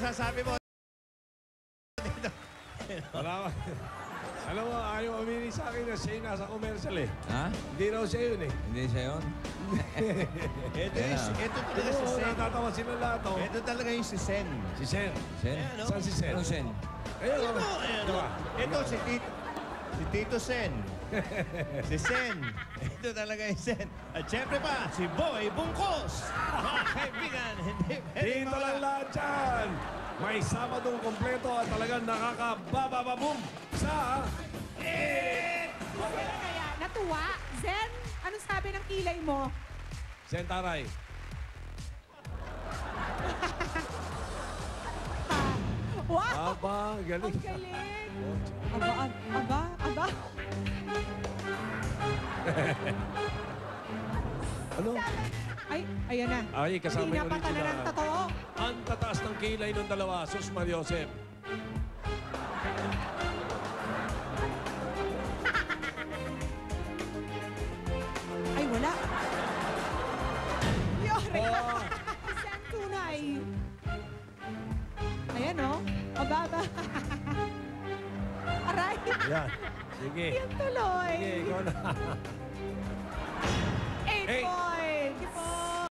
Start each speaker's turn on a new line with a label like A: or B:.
A: masasabi mo?
B: Wala. Alam mo, ayaw umini sa akin na siya yung nasa commercial eh.
C: Ha?
B: Hindi raw siya yun eh.
C: Hindi siya yun?
A: Ito talaga si Sen.
B: Natatawa sila lahat oh.
A: Ito talaga yung si Sen.
B: Si Sen.
C: Sen?
A: Ayan, no?
B: Saan si Sen?
C: Anong Sen?
B: Ayun
A: Ito,
B: oh.
A: ayan,
B: Diba?
A: ito si Tito Sen. Si Sen. Ito talaga yung Sen. At syempre pa, si Boy Bungkos. Mga kaibigan, hindi pwede
B: Dito lang lahat dyan. May Sabadong kompleto at talagang nakakababababum sa...
D: Kaya, natuwa. Zen, anong sabi ng kilay mo?
B: Sen Taray.
D: Wow!
B: Aba, galing.
D: Ang galing! Aba.
B: Ano?
D: Ay, ayan na.
B: Ay, kasama
D: Hindi
B: yung
D: napata na ng
B: original.
D: totoo.
B: Ang tataas ng kilay ng dalawa, Sus Mariosep.
D: Ay, wala. Yore!
B: Oh.
D: Isang tunay. Ayan, oh. Ababa. Aray.
B: Yan. Sige.
D: Yan tuloy.
B: Sige, ikaw na.
D: 8
B: Eight.
D: points.